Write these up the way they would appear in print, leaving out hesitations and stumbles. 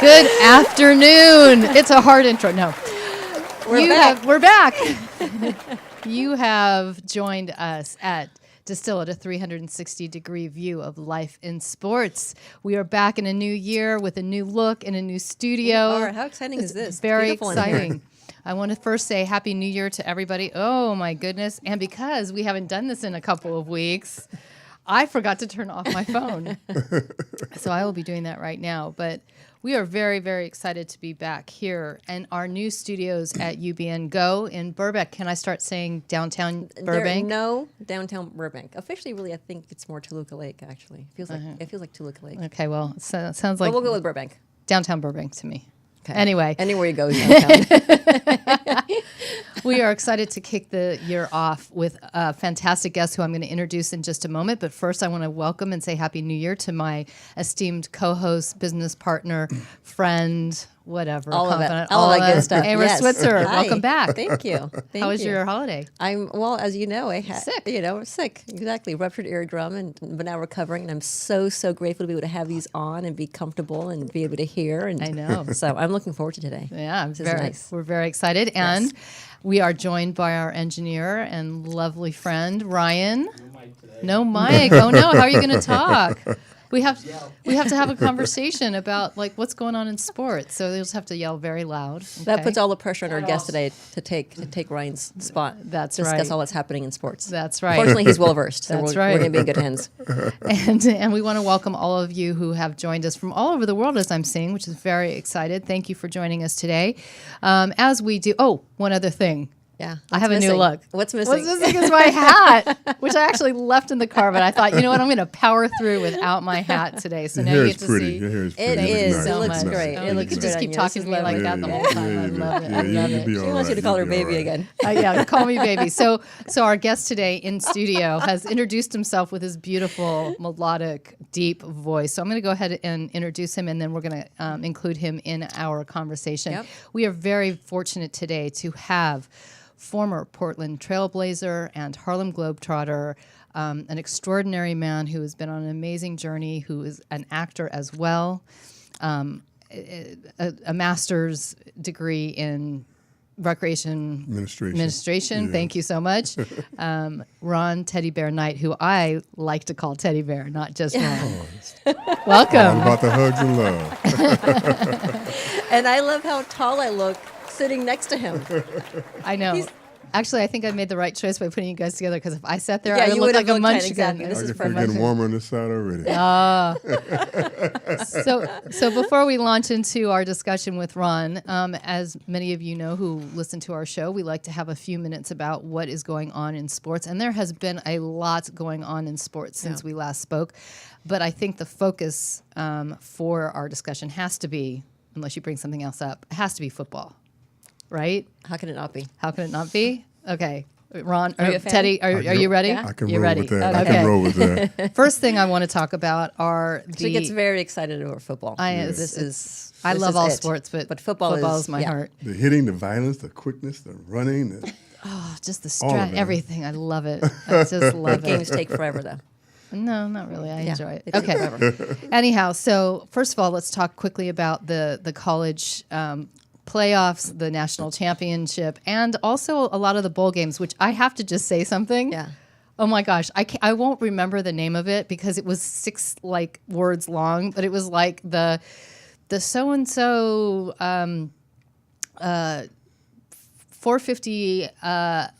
Good afternoon. It's a hard intro. No. We're back. You have joined us at Distill at a 360-degree view of life in sports. We are back in a new year with a new look and a new studio. All right, how exciting is this? Very exciting. I want to first say Happy New Year to everybody. Oh, my goodness. And because we haven't done this in a couple of weeks, I forgot to turn off my phone. So I will be doing that right now. But we are very, very excited to be back here in our new studios at UBNGo in Burbank. Can I start saying downtown Burbank? No, downtown Burbank. Officially, really, I think it's more Toluca Lake, actually. It feels like Toluca Lake. Okay, well, it sounds like... But we'll go with Burbank. Downtown Burbank to me. Okay. Anyway. Anywhere you go is downtown. We are excited to kick the year off with a fantastic guest who I'm going to introduce in just a moment. But first, I want to welcome and say Happy New Year to my esteemed co-host, business partner, friend, whatever. All of it. All of that good stuff. Amber Switzer, Hi. Welcome back. Thank you. How was your holiday? Well, as you know, I had sick. Sick. Exactly. Ruptured eardrum, but now recovering. And I'm so grateful to be able to have these on and be comfortable and be able to hear. And I know. So I'm looking forward to today. Yeah, this is nice. We're very excited. And we are joined by our engineer and lovely friend, Ryan. No mic. Oh, no. How are you going to talk? We have to have a conversation about like what's going on in sports. So they'll just have to yell very loud. Okay? That puts all the pressure on our guest today to take Ryan's spot. That's discuss right. all that's happening in sports. That's right. Fortunately, he's well versed. So That's we're right. going to be in good hands. And we want to welcome all of you who have joined us from all over the world, as I'm seeing, which is very excited. Thank you for joining us today. As we do, one other thing. Yeah, I have a new look. What's missing? What's missing is my hat, which I actually left in the car, but I thought, you know what, I'm going to power through without my hat today. So now you get to see. Your hair is pretty. It is. So It looks much. great. Oh, It you looks could great just on keep you. talking to me like that the whole time. I love it. I love it. She wants you to call her baby again. Yeah, call me baby. So our guest today in studio has introduced himself with his beautiful, melodic, deep voice. So I'm going to go ahead and introduce him, and then we're going to include him in our conversation. Yep. We are very fortunate today to have former Portland Trailblazer and Harlem Globetrotter, an extraordinary man who has been on an amazing journey, who is an actor as well, a master's degree in recreation administration. Yeah. Thank you so much. Ron Teddy Bear Knight, who I like to call Teddy Bear, not just Ron. Welcome. All about the hugs and love. And I love how tall I look sitting next to him. I know. Actually, I think I made the right choice by putting you guys together, because if I sat there, Yeah, I would you look would like have a looked munchkin. exactly. This I is can feel getting warmer on this side already. So before we launch into our discussion with Ron, as many of you know who listen to our show, we like to have a few minutes about what is going on in sports. And there has been a lot going on in sports since we last spoke. But I think the focus for our discussion has to be, unless you bring something else up, it has to be football. Right? How can it not be? How can it not be? Okay. Ron, Are you a fan? Teddy, are you ready? Yeah. I can You're roll ready? with that. Okay. I can roll with that. First thing I want to talk about are She gets very excited over football. I love all sports, but football is my heart. The hitting, the violence, the quickness, the running. Just the All of strat, it. everything. I love it. I just love it. Games take forever, though. No, not really. I enjoy it. they take forever. Anyhow, so first of all, let's talk quickly about the college playoffs, the national championship, and also a lot of the bowl games, which I have to just say something. Yeah. Oh my gosh, I won't remember the name of it because it was 6 words long, but it was like the so and so 450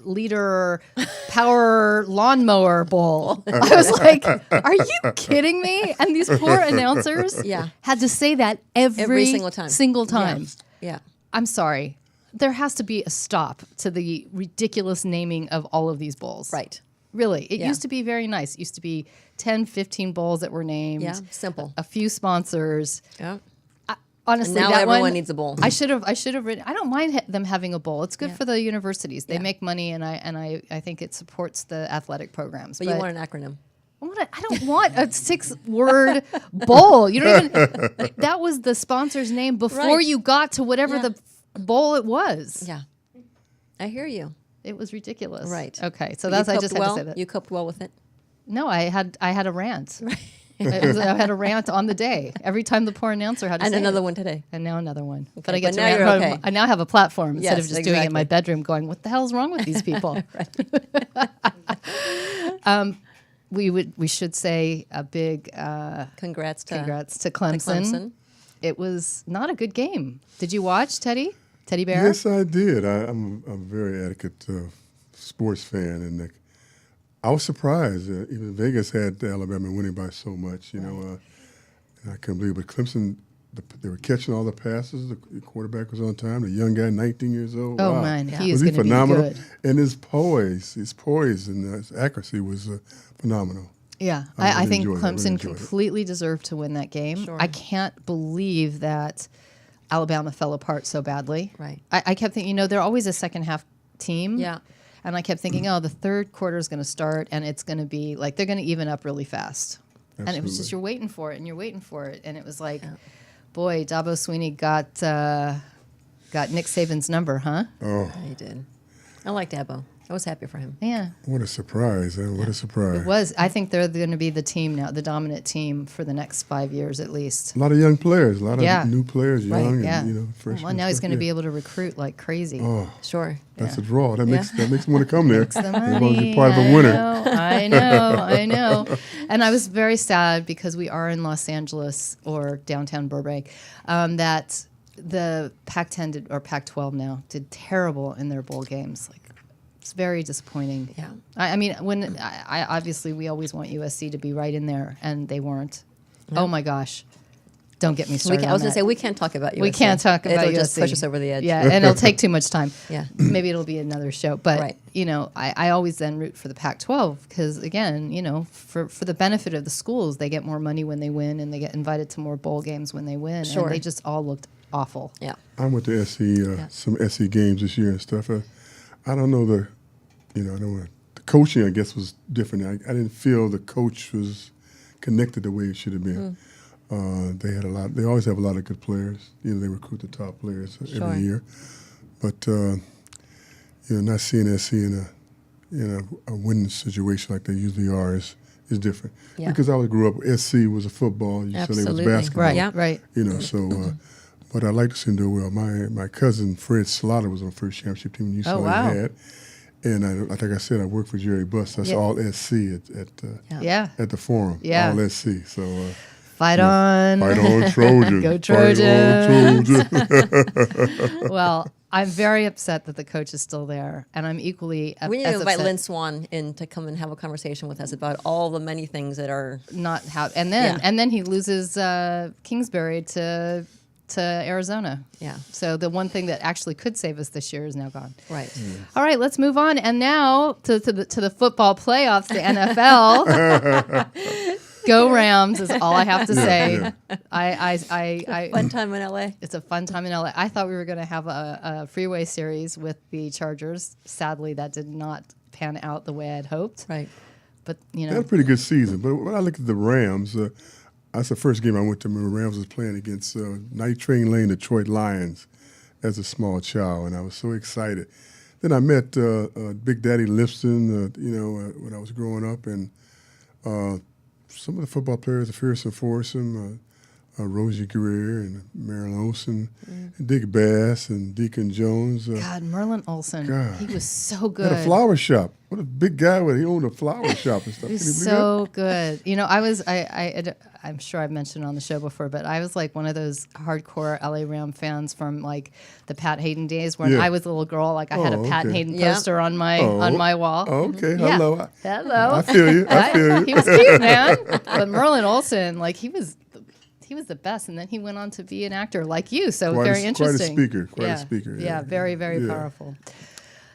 liter power lawnmower bowl. I was like, are you kidding me? And these poor announcers had to say that every single time. Yeah. I'm sorry. There has to be a stop to the ridiculous naming of all of these bowls. Right. Really. It used to be very nice. It used to be 10, 15 bowls that were named. Yeah, simple. A few sponsors. Yeah. Honestly, and now that everyone one, needs a bowl. I should have written. I don't mind them having a bowl. It's good for the universities. They make money, and I think it supports the athletic programs. But you want an acronym. I don't want a 6-word bowl. You don't even. That was the sponsor's name before you got to whatever the bowl it was. Yeah, I hear you. It was ridiculous. Right. Okay, so that's I just had to say that. You coped well with it. No, I had a rant. I had a rant on the day. Every time the poor announcer had to And say another it. one today. And now another one. Okay, But I get but to now rant you're on- okay. I now have a platform instead of Yes, just doing it in my exactly. bedroom going, what the hell's wrong with these people? We should say a big Congrats to Clemson. It was not a good game. Did you watch, Teddy Bear? Yes, I did. I'm a very adequate sports fan, and I was surprised. Even Vegas had Alabama winning by so much, and I couldn't believe it. But Clemson, they were catching all the passes. The quarterback was on time. The young guy, 19 years old. Oh, wow. man, he Was is going to be phenomenal? good. And his poise and his accuracy was phenomenal. Yeah, I I really think enjoyed it. I really Clemson enjoyed it. completely deserved to win that game. Sure. I can't believe that Alabama fell apart so badly. Right. I kept thinking, they're always a second half team. Yeah. And I kept thinking, the third quarter is going to start and it's going to be like they're going to even up really fast. And it was just Absolutely. you're waiting for it and you're waiting for it. And it was like, boy, Dabo Swinney got Nick Saban's number, huh? Oh, He did. I liked Dabo. I was happy for him. Yeah. what a surprise! What a surprise! It was. I think they're going to be the team now, the dominant team for the next 5 years at least. A lot of young players, a lot Yeah. of new players, Right, young, Yeah. and freshmen. Well, now he's going to be able. able to recruit like crazy. Oh, Sure. that's Yeah. a draw. That Yeah. makes them want to come there. The They want to money, be part of a winner. I know. And I was very sad because we are in Los Angeles or downtown Burbank, that the Pac-10 or Pac-12 now did terrible in their bowl games. Like, it's very disappointing. Yeah. I mean, when I obviously we always want USC to be right in there, and they weren't. Oh my gosh. Don't get me started. I was on going to say, that. we can't talk about USC. We can't talk about It'll USC. just push us over the edge. Yeah, and it'll take too much time. Yeah. Maybe it'll be another show. But, Right. I always then root for the Pac-12 because, again, for the benefit of the schools, they get more money when they win and they get invited to more bowl games when they win. Sure. And they just all looked awful. Yeah. I went to some SC games this year and stuff. I don't know the coaching, I guess, was different. I didn't feel the coach was connected the way it should have been. They always have a lot of good players. They recruit the top players Sure. every year. But not seeing SC in a winning situation like they usually are is different. Yeah. Because I grew up, SC was a football. You said it was Absolutely. basketball. Right, Yeah. right. But I like to see him do well. My cousin Fred Slaughter was on the first championship team. You saw wow. he had. And like I said, I worked for Jerry Buss. That's Yeah. all SC Yeah. at the Forum. Yeah. All SC. So Fight on. fight on, Trojans. Go Fight on, Trojans. Well, I'm very upset that the coach is still there. And I'm equally We need as to invite upset Lynn Swan in to come and have a conversation with us about all the many things that are. not how. And then Yeah. he loses Kingsbury to Arizona. Yeah. So the one thing that actually could save us this year is now gone. Right. All right, let's move on. And now to the football playoffs, the NFL. Go Rams is all I have to say. I Fun time in LA. it's a fun time in LA. I thought we were going to have a freeway series with the Chargers. Sadly, that did not pan out the way I had hoped. Right. But They had a pretty good season. But when I look at the Rams, that's the first game I went to when the Rams was playing against Night Train Lane Detroit Lions as a small child, and I was so excited. Then I met Big Daddy Lipston, when I was growing up, and some of the football players, Fearson Foursome, Rosie Greer, and Marilyn Olsen, and Dick Bass, and Deacon Jones. God, Merlin Olsen, God. he was so Had good. a flower shop. What a big guy! He owned a flower shop and stuff. He Can you was believe so good. I'm sure I've mentioned on the show before, but I was like one of those hardcore LA Ram fans from like the Pat Hayden days when Yeah. I was a little girl. Like I had a Oh, Pat okay. Hayden Yeah. poster on my wall. Oh, okay. Yeah. Hello. Hello. I feel you. I feel you. He was cute, man. But Merlin Olsen, like he was the best, and then he went on to be an actor like you. So Quite very a interesting. speaker. Quite a yeah. speaker. Yeah, very, very Yeah. powerful.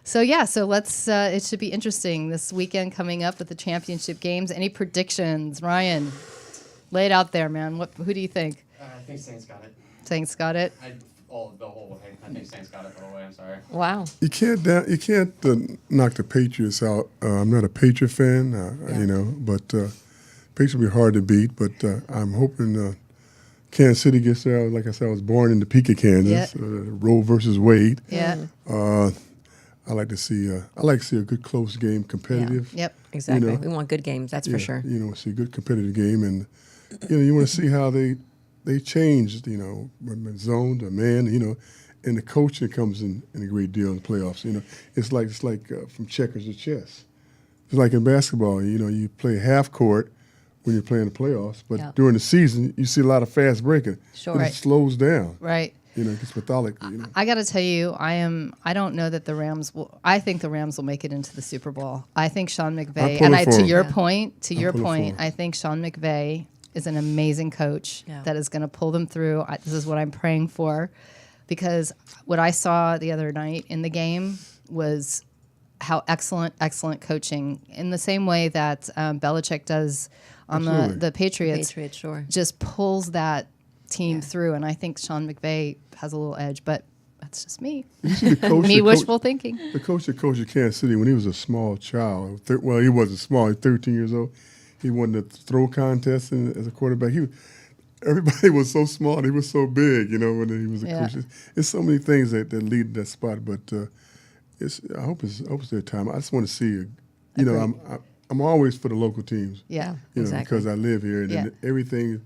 So let's. It should be interesting this weekend coming up with the championship games. Any predictions, Ryan? Lay it out there, man. Who do you think? I think Saints got it. Saints got it. The whole way. I think Saints got it the whole way. I'm sorry. Wow. You can't knock the Patriots out. I'm not a Patriot fan, but Patriots will be hard to beat. But I'm hoping Kansas City gets there. Like I said, I was born in Topeka, Kansas. Yeah. Roe versus Wade. Yeah. I like to see a good close game, competitive. Yep. Exactly. You know, We want good games, that's for sure. You know, see a good competitive game, and you want to see how they changed. You know, from zone to man. You know, and the coaching comes in a great deal in the playoffs. You know, it's like from checkers to chess. It's like in basketball. You know, you play half court when you're playing the playoffs, but during the season you see a lot of fast breaking. Sure. It Right. slows down. Right. You know, it gets methodic. You know. I got to tell you, I don't know that the Rams will. I think the Rams will make it into the Super Bowl. I think Sean McVay, pulling for to him. your Yeah. point, pulling for him. I think Sean McVay is an amazing coach Yeah. that is going to pull them through. This is what I'm praying for, because what I saw the other night in the game was how excellent coaching, in the same way that Belichick does on Absolutely. the Patriots, Patriots, sure. just pulls that team Yeah. through. And I think Sean McVay has a little edge, but that's just me. You see the coach, Me the coach- wishful thinking. The coach that coached at Kansas City when he was a small child, well, he wasn't small, he was 13 years old. He won the throw contest as a quarterback. Everybody was so small and he was so big, you know, when he was a Yeah. coach. It's so many things that lead to that spot, but I hope it's their time. I just want to see, you know, I'm always for the local teams, Yeah. you know, Exactly. because I live here and Yeah. everything,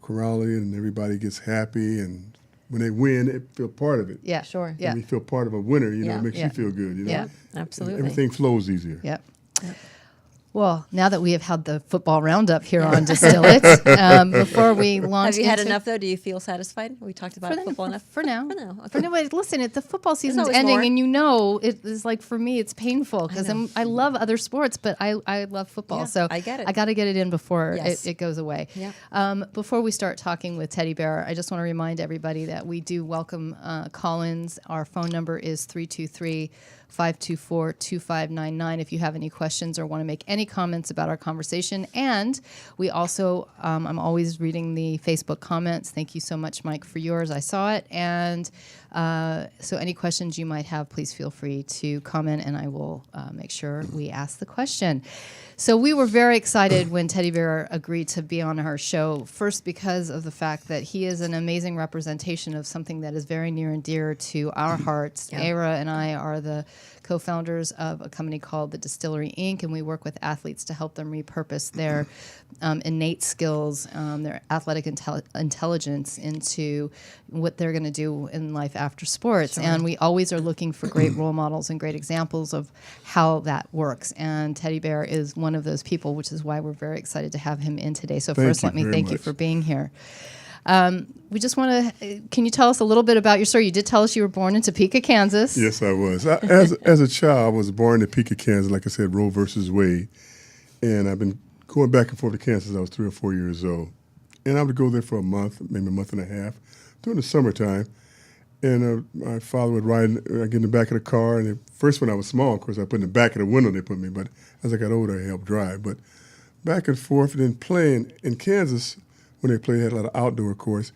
corrally and everybody gets happy, and when they win, they feel part of it. Yeah. Sure. Yeah. When you feel part of a winner, you know, Yeah. it makes Yeah. you feel good, you know. Yeah. Absolutely. Everything flows easier. Yep. Well, now that we have had the football roundup here on Distill It, before we launch, Have you had into- enough, though? Do you feel satisfied? We talked about football enough? For now. For now, okay. For now. Wait, listen, the football season's always ending, more. and you know, it is like, for me, it's painful because know. I love other sports, but I love football. Yeah, so I get it. I got to get it in before Yes. it goes away. Yeah. Before we start talking with Teddy Bear, I just want to remind everybody that we do welcome call-ins. Our phone number is 323-524-2599 if you have any questions or want to make any comments about our conversation. And we also, I'm always reading the Facebook comments. Thank you so much, Mike, for yours. I saw it. And so any questions you might have, please feel free to comment, and I will make sure we ask the question. So we were very excited when Teddy Bear agreed to be on our show, first because of the fact that he is an amazing representation of something that is very near and dear to our hearts. Yeah. Ara and I are the co-founders of a company called the Distillery Inc., and we work with athletes to help them repurpose their innate skills, their athletic intelligence into what they're going to do in life after sports. Sure. And we always are looking for great role models and great examples of how that works. And Teddy Bear is one of those people, which is why we're very excited to have him in today. So first, let me thank you for being here. We just want to, can you tell us a little bit about your story? You did tell us you were born in Topeka, Kansas. Yes, I was. As a child, I was born in Topeka, Kansas, like I said, Roe versus Wade. And I've been going back and forth to Kansas since I was 3 or 4 years old. And I would go there for a month, maybe a month and a half, during the summertime. And my father would get in the back of the car. And first, when I was small, of course, I put in the back of the window they put me. But as I got older, I helped drive. But back and forth, and then playing in Kansas, when they played, had a lot of outdoor course.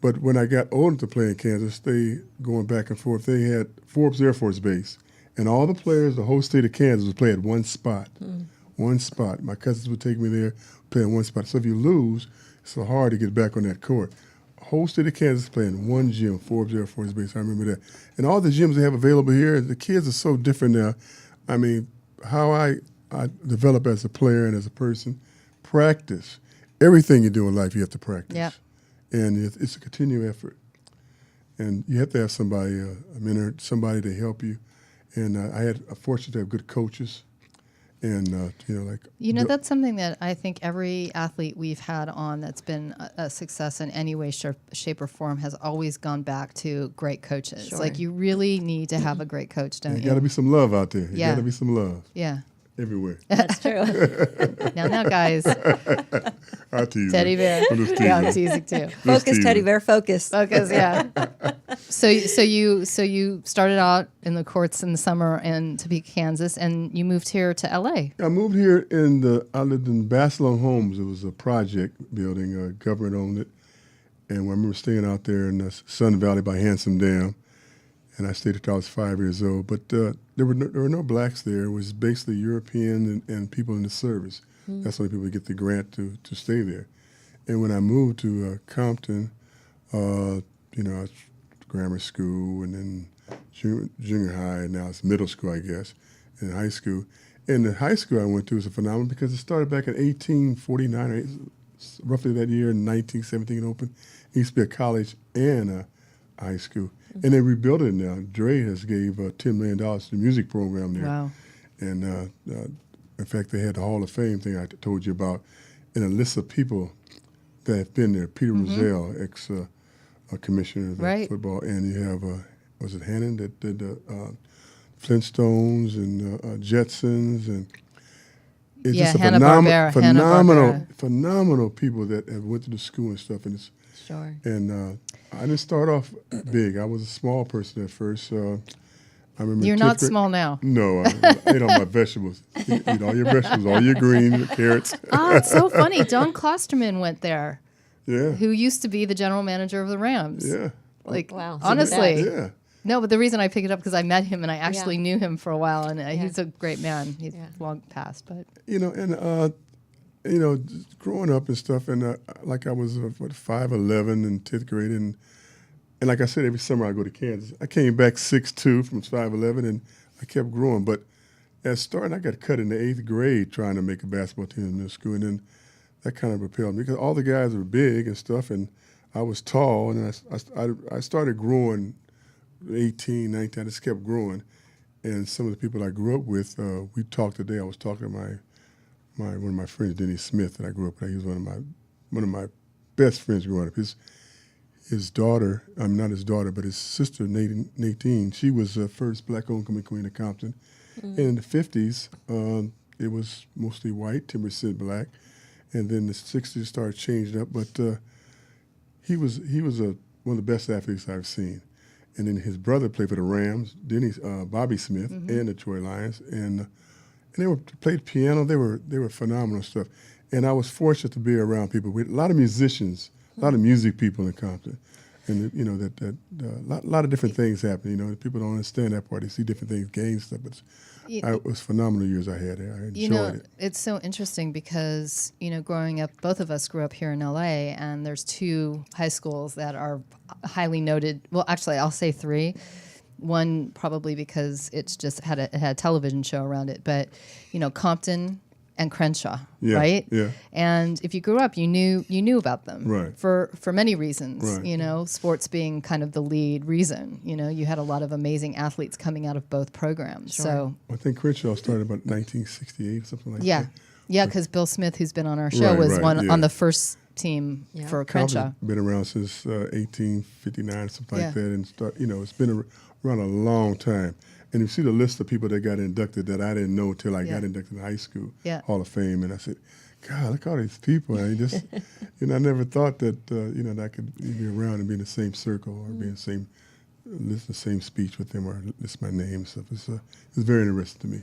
But when I got older to play in Kansas, they going back and forth. They had Forbes Air Force Base. And all the players, the whole state of Kansas, would play at one spot. One spot. My cousins would take me there, play in one spot. So if you lose, it's so hard to get back on that court. Whole state of Kansas playing one gym, Forbes Air Force Base. I remember that. And all the gyms they have available here, the kids are so different now. I mean, how I develop as a player and as a person, practice. Everything you do in life, you have to practice. Yeah. And it's a continual effort. And you have to have somebody, a mentor, somebody to help you. And I had a fortune to have good coaches. And, That's something that I think every athlete we've had on that's been a success in any way, shape, or form has always gone back to great coaches. Sure. You really need to have a great coach, don't you? There got to be some love out there. Yeah. Got to be some love Yeah. everywhere. That's true. Now, guys, I tease Teddy you. Bear. I'm just Yeah, I'm teasing. teasing too. Focus, teasing. Teddy Bear, focus. Focus, yeah. So you started out in the courts in the summer in Topeka, Kansas, and you moved here to LA. I moved here I lived in Basilone Homes. It was a project building. Government owned it. And I remember staying out there in the Sun Valley by Handsome Dam. And I stayed until I was 5 years old. But there were no blacks there. It was basically European and people in the service. That's why people get the grant to stay there. And when I moved to Compton, grammar school, and then junior high, and now it's middle school, I guess, and high school. And the high school I went to was a phenomenon because it started back in 1849, or roughly that year, in 1917 opened. It used to be a college and a high school. And they rebuilt it now. Dre has gave $10 million to the music program there. Wow. And in fact, they had the Hall of Fame thing I told you about, and a list of people that have been there. Peter Rozelle, ex-commissioner of football, and you have, was it Hannon that did the Flintstones and Jetsons, and it's just a phenomenal people that have went to the school and stuff. And it's, Sure. and I didn't start off big. I was a small person at first. I remember You're not small now. No, I ate all my vegetables. Eat all your vegetables, all your greens, your carrots. It's so funny. Don Klosterman went there, Yeah. who used to be the general manager of the Rams. Yeah. Like, Wow. honestly. Yeah. No, but the reason I pick it up because I met him and I actually knew him for a while, and he's a great man. He's long passed, but Just growing up and stuff, and like I was 5'11" in 10th grade, and like I said, every summer I go to Kansas. I came back 6'2" from 5'11", and I kept growing. But at starting, I got cut in the 8th grade trying to make a basketball team in middle school, and then that kind of repelled me because all the guys were big and stuff, and I was tall, and I started growing 18, 19. I just kept growing, and some of the people I grew up with, we talked today. I was talking to one of my friends, Denny Smith, that I grew up with. He was one of my best friends growing up. His daughter, not his daughter, but his sister, Nadine, she was the first black homecoming queen of Compton. And in the 50s, it was mostly white, 10% black. And then the 60s started changing up. But he was one of the best athletes I've seen. And then his brother played for the Rams, Bobby Smith, and the Detroit Lions. And they played piano. They were phenomenal stuff. And I was fortunate to be around people with a lot of musicians, a lot of music people in Compton. And a lot of different things happen. People don't understand that part. They see different things, games stuff. But it was phenomenal years I had there. I enjoyed it. It's so interesting because growing up, both of us grew up here in LA, and there's 2 high schools that are highly noted. Well, actually, I'll say 3. One probably because it had a television show around it, but Compton and Crenshaw, right? Yeah. And if you grew up, you knew about them, right? For many reasons, right. Sports being kind of the lead reason. You had a lot of amazing athletes coming out of both programs. Sure. So I think Crenshaw started about 1968 or something like that. Yeah, because Bill Smith, who's been on our show, was on the first team for Crenshaw. Compton's been around since 1859, something like that, and it's been around a long time. And you see the list of people that got inducted that I didn't know until I got inducted in high school, Hall of Fame, and I said, God, look at all these people. I just, I never thought that, that I could be around and be in the same circle or be in the same, listen to the same speech with them or list my name and stuff. It's very interesting to me.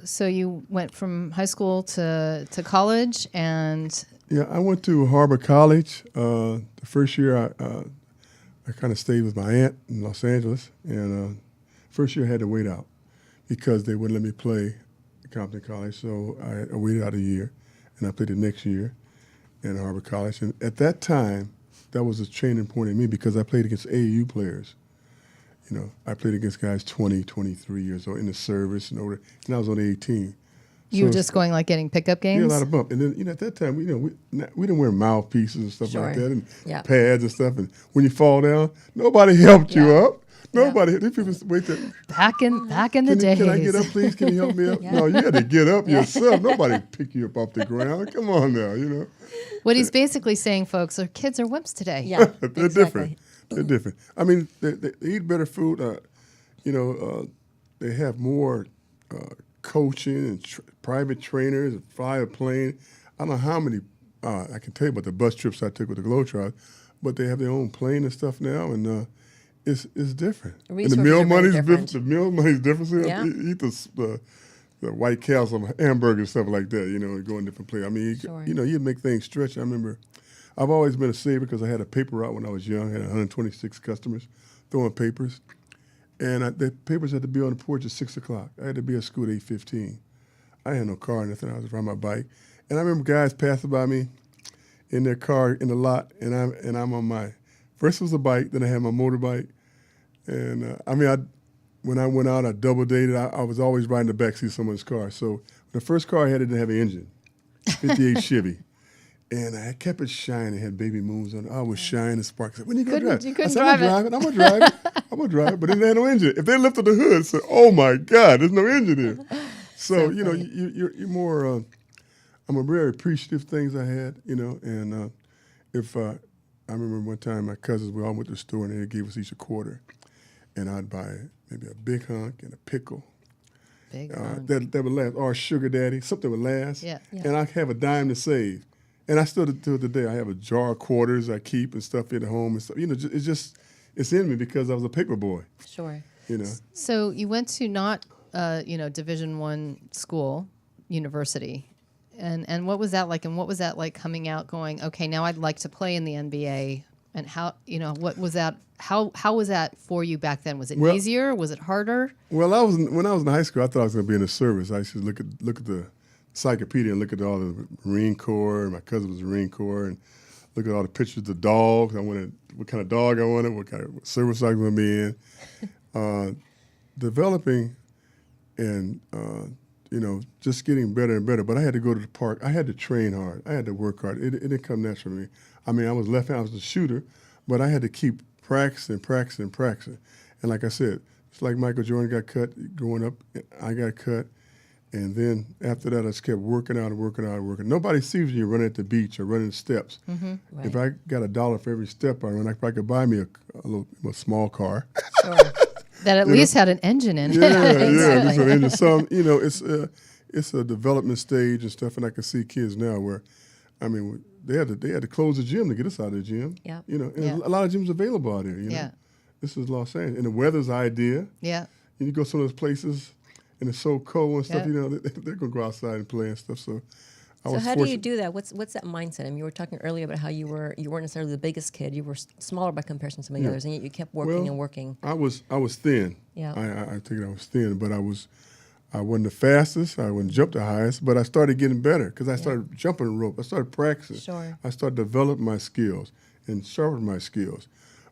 So you went from high school to college and... Yeah, I went to Harbor College. The first year I kind of stayed with my aunt in Los Angeles, and first year I had to wait out because they wouldn't let me play at Compton College, so I waited out a year, and I played the next year in Harbor College. And at that time, that was a training point in me because I played against AAU players. I played against guys 20, 23 years old in the service and older, and I was only 18. You were just going getting pickup games? Yeah, a lot of bump. And then, at that time, we didn't wear mouthpieces and stuff like that and pads and stuff. And when you fall down, nobody helped you up. Nobody. These people wait there. Back in the days. Can I get up, please? Can you help me up? No, you had to get up yourself. Nobody pick you up off the ground. Come on now, What he's basically saying, folks, are kids are wimps today. Yeah, They're different. They're different. I mean, they eat better food. They have more coaching and private trainers and fly a plane. I don't know how many, I can tell you about the bus trips I took with the Globetrotters, but they have their own plane and stuff now, and it's different. The and the meal money's different. The meal money's different. So Yeah. you eat the White Castle hamburger and stuff like that, and go in different places. I mean, you'd make things stretch. I remember I've always been a saver because I had a paper route when I was young. I had 126 customers throwing papers. And the papers had to be on the porch at 6 o'clock. I had to be at school at 8:15. I had no car or nothing. I was riding my bike. And I remember guys passing by me in their car in the lot, and I'm on my, first was a bike, then I had my motorbike, And I mean, when I went out, I double dated. I was always riding the backseat of someone's car. So the first car I had didn't have an engine, 58 Chevy. And I kept it shining. It had baby moons on it. I was shining sparks. I said, when you going to drive? You couldn't I said, drive I'm going to drive it. I'm going to drive it. But it didn't have no engine. If they lifted the hood, I said, oh, my God, there's no engine here. So you know, you're more, I'm a very appreciative of things I had, you know. And if I remember one time my cousins, we all went to the store and they gave us each a quarter. And I'd buy maybe a big hunk and a pickle. That would last, or a sugar daddy, something would last. Yeah. And I have a dime to save. And I still, to today, I have a jar of quarters I keep and stuff at home and stuff. You know, it's in me because I was a paper boy. Sure. You know. So you went to not, Division I school, university. And what was that like? And what was that like coming out going, okay, now I'd like to play in the NBA? And how, what was that? How was that for you back then? Was it easier? Was it harder? Well, when I was in high school, I thought I was going to be in the service. I used to look at the encyclopedia and look at all the Marine Corps. My cousin was Marine Corps, and look at all the pictures of the dogs. I wanted what kind of dog I wanted, what kind of service I was going to be in. Developing and just getting better and better. But I had to go to the park. I had to train hard. I had to work hard. It didn't come natural to me. I mean, I was left-handed. I was a shooter, but I had to keep practicing. And like I said, it's like Michael Jordan got cut growing up. I got cut. And then after that, I just kept working out. Nobody sees you running at the beach or running the steps. Mm-hmm. Right. If I got $1 for every step I run, I could buy me a small car. Sure. That at least had an engine in it. Yeah. So it's a development stage and stuff, and I can see kids now where, I mean, they had to close the gym to get us out of the gym. Yeah. And a lot of gyms available out there. Yeah. This is Los Angeles, and the weather's ideal. Yeah. And you go to some of those places, and it's so cold and stuff. Yeah. They're gonna go outside and play and stuff. So So how do you do that? What's that mindset? I mean, you were talking earlier about how you weren't necessarily the biggest kid. You were smaller by comparison to some of the others, and yet you kept working and working. I was thin. Yeah. I think I was thin, but I wasn't the fastest. I wouldn't jump the highest, but I started getting better because I started jumping the rope. I started practicing. Sure. I started developing my skills and sharpening my skills.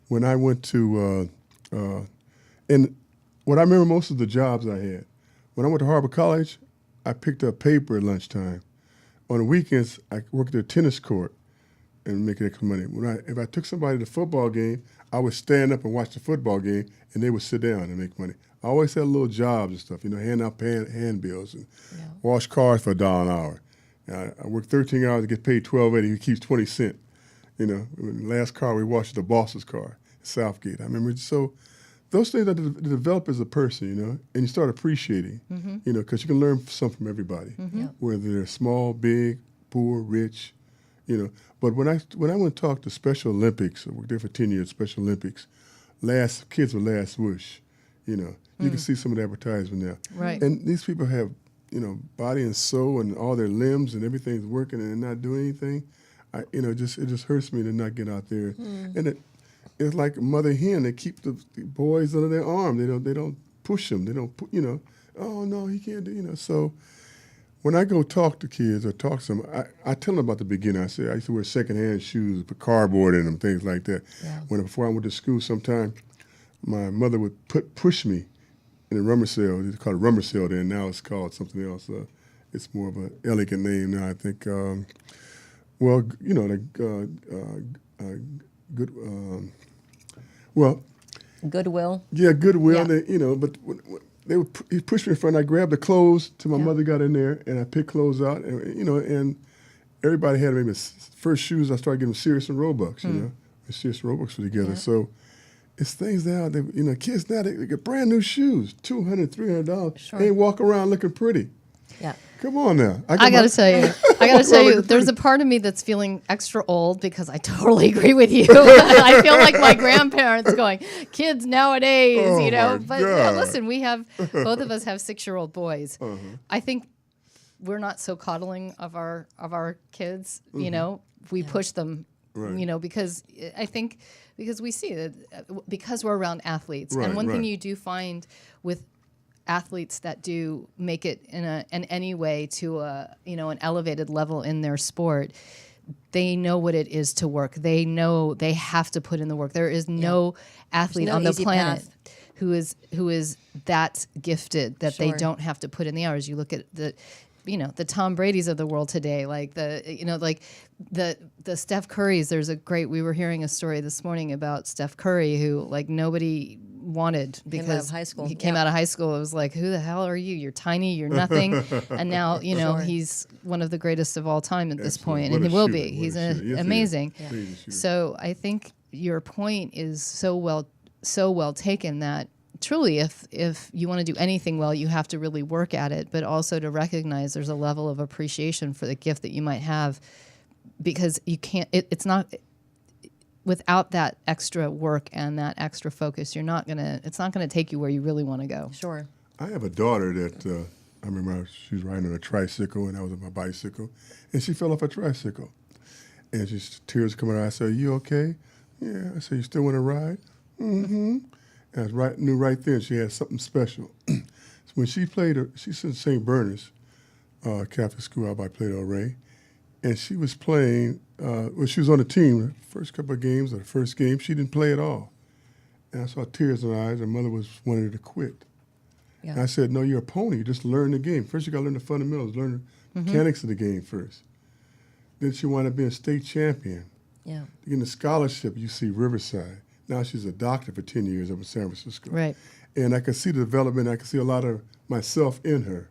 When I went to, and what I remember most of the jobs I had. When I went to Harvard College, I picked up paper at lunchtime. On the weekends, I worked at a tennis court and make extra money. If I took somebody to the football game, I would stand up and watch the football game, and they would sit down and make money. I always had little jobs and stuff, hand out handbills and wash cars for $1 an hour. I worked 13 hours to get paid $12.80. He keeps 20 cents. The last car we washed was the boss's car, Southgate. I remember. So those things that develop as a person, and you start appreciating, because you can learn something from everybody, whether they're small, big, poor, rich, But when I went and talked to Special Olympics, I worked there for 10 years, Special Olympics, kids with last wish, you can see some of the advertisement now. Right. And these people have, body and soul and all their limbs and everything's working and they're not doing anything. It just hurts me to not get out there. And it's like a mother hen. They keep the boys under their arm. They don't push them. They don't put, oh no, he can't do, So when I go talk to kids or talk to them, I tell them about the beginning. I say I used to wear secondhand shoes, put cardboard in them, things like that. Yeah. Before I went to school, sometime my mother would push me in a rummer sale. It's called a rummer sale then. Now it's called something else. It's more of an elegant name now, I think. Goodwill. Yeah, Goodwill. Yeah. But he pushed me in front. I grabbed the clothes till my mother got in there, and I picked clothes out, and everybody had maybe first shoes. I started getting Sirius and Robux, and Sirius and Robux were together. Yeah. So it's things now that kids now they get brand new shoes, $200, $300. Sure. They ain't walk around looking pretty. Yeah. Come on now. I got to tell you, there's a part of me that's feeling extra old because I totally agree with you. I feel like my grandparents going, kids nowadays, Oh, my But God. listen, both of us have 6-year-old boys. Uh-huh. I think we're not so coddling of our kids, we push them, Right. because I think because we see that because we're around athletes. Right, and one thing right. you do find with athletes that do make it in any way to an elevated level in their sport, they know what it is to work. They know they have to put in the work. There is no athlete no on the easy planet path. who is that gifted that they Sure. don't have to put in the hours. You look at the Tom Brady's of the world today, like the Steph Currys. We were hearing a story this morning about Steph Curry, who like nobody wanted because high school. he came Yeah. out of high school. It was like, who the hell are you? You're tiny, you're nothing. And now, Sure. he's one of the greatest of all time at this Absolutely. point, What and a he will shooter. be. What a He's shooter. Yes, he is. amazing. Yeah. Amazing shooter. So I think your point is so well taken that truly if you want to do anything well, you have to really work at it, but also to recognize there's a level of appreciation for the gift that you might have, because you can't, it's not, without that extra work and that extra focus, it's not gonna take you where you really want to go. Sure. I have a daughter that I remember she was riding on a tricycle and I was on my bicycle, and she fell off a tricycle, and tears coming out. I said, "Are you okay?" "Yeah." I said, "You still want to ride?" "Mm-hmm." And I knew right then she had something special. So when she's in St. Bernard's Catholic school out by Plato Ray, and she was playing. She was on the team the first couple of games, or the first game. She didn't play at all, and I saw tears in her eyes. Her mother wanted her to quit. Yeah. And I said, "No, you're a pony. Just learn the game. First, you got to learn the fundamentals, learn the mechanics of the game first." Then she wound up being a state champion. Yeah. Getting a scholarship, UC Riverside. Now she's a doctor for 10 years up in San Francisco. Right. And I could see the development. I could see a lot of myself in her,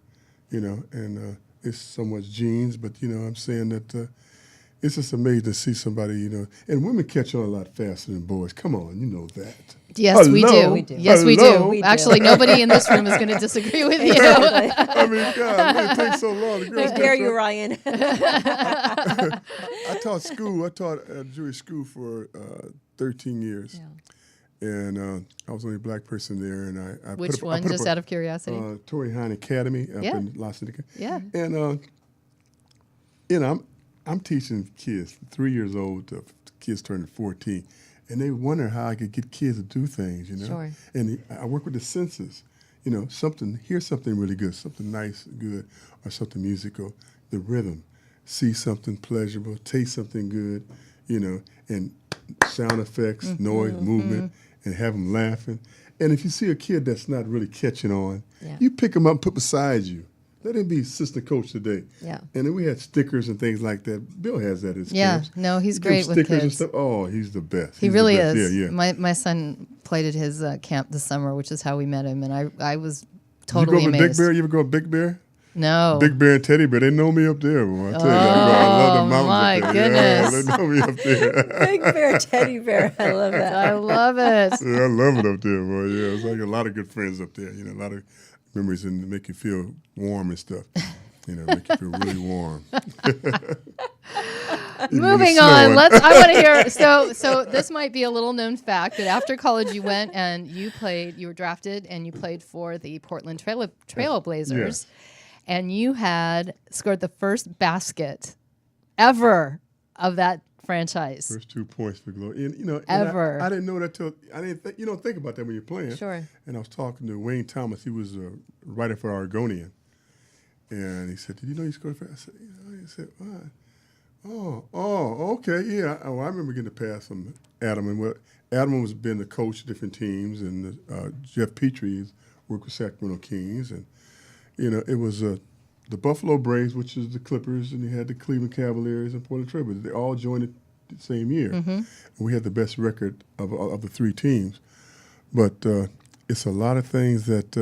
and it's so much genes. But, I'm saying that it's just amazing to see somebody, and women catch on a lot faster than boys. Come on, you know that. Yes, we Hello? do. We do. Yes, we Hello? do. We do. Actually, nobody in this room is going to disagree with you. I mean, God, it takes so long. The girls How dare catch you, on. Ryan? I taught at Jewish school for 13 years. Yeah. And I was the only black person there. And I Which put up, one, I put just up a, out of curiosity? Torrey Hine Academy up Yeah. in Los Angeles. Yeah. And, I'm teaching kids from 3 years old to kids turning 14. And they wonder how I could get kids to do things, Sure. And I work with the senses. Hear something really good, something nice, good, or something musical, the rhythm. See something pleasurable, taste something good, and sound effects, noise, movement, and have them laughing. And if you see a kid that's not really catching on, Yeah. you pick him up and put beside you. Let him be assistant coach today. Yeah. And then we had stickers and things like that. Bill has that at his Yeah. camps. No, he's You give him great with stickers and kids. stuff. Oh, he's the best. He He's the really best. is. Yeah, yeah. My son played at his camp this summer, which is how we met him, and I was you totally go to Big amazed. Bear? You ever go to Big Bear? No. Big Bear and Teddy Bear, they know me up there. Boy. I tell you, I love the mountains my up there. goodness. Yeah, they know me up there. Big bear, teddy bear. I love that. I love it. Yeah, I love it up there, boy. Yeah, it's like a lot of good friends up there. A lot of memories and make you feel warm and stuff. Make you feel really warm. Even when Moving it's on, snowing. I want to hear. So this might be a little known fact, but after college you went and you were drafted and you played for the Portland Trailblazers, Yes. and you had scored the first basket ever of that franchise. First 2 points for Glow. And, Ever. I didn't know that till I didn't. You don't think about that when you're playing. Sure. And I was talking to Wayne Thomas. He was a writer for Oregonian, and he said, "Did you know you scored first?" I said, He said, "Why?" Oh, okay, yeah. I remember getting a pass from Adam, and Adam was been the coach of different teams, and Jeff Petrie worked with Sacramento Kings, and it was the Buffalo Braves, which is the Clippers, and you had the Cleveland Cavaliers and Portland Trailblazers. They all joined it the same year, and we had the best record of the three teams. But it's a lot of things that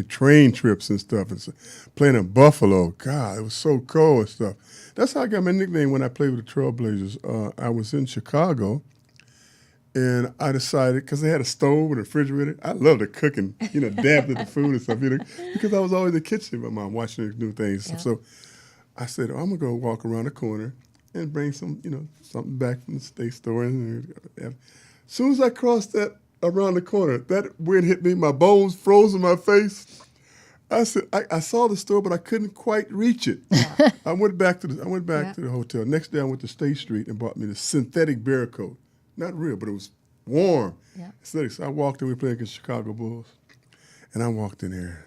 train trips and stuff, and so, playing in Buffalo. God, it was so cold and stuff. That's how I got my nickname when I played with the Trailblazers. I was in Chicago, and I decided, because they had a stove and a refrigerator, I loved the cooking, adapted the food and stuff, because I was always in the kitchen with my mom watching her do things. Yeah. So I said, I'm going to go walk around the corner and bring some, something back from the state store. And as soon as I crossed that around the corner, that wind hit me, my bones froze in my face. I said, I saw the store, but I couldn't quite reach it. I went back to the hotel. Next day, I went to State Street and bought me the synthetic bear coat. Not real, but it was warm. Yeah. Synthetic. So I walked in, we played against Chicago Bulls. And I walked in there,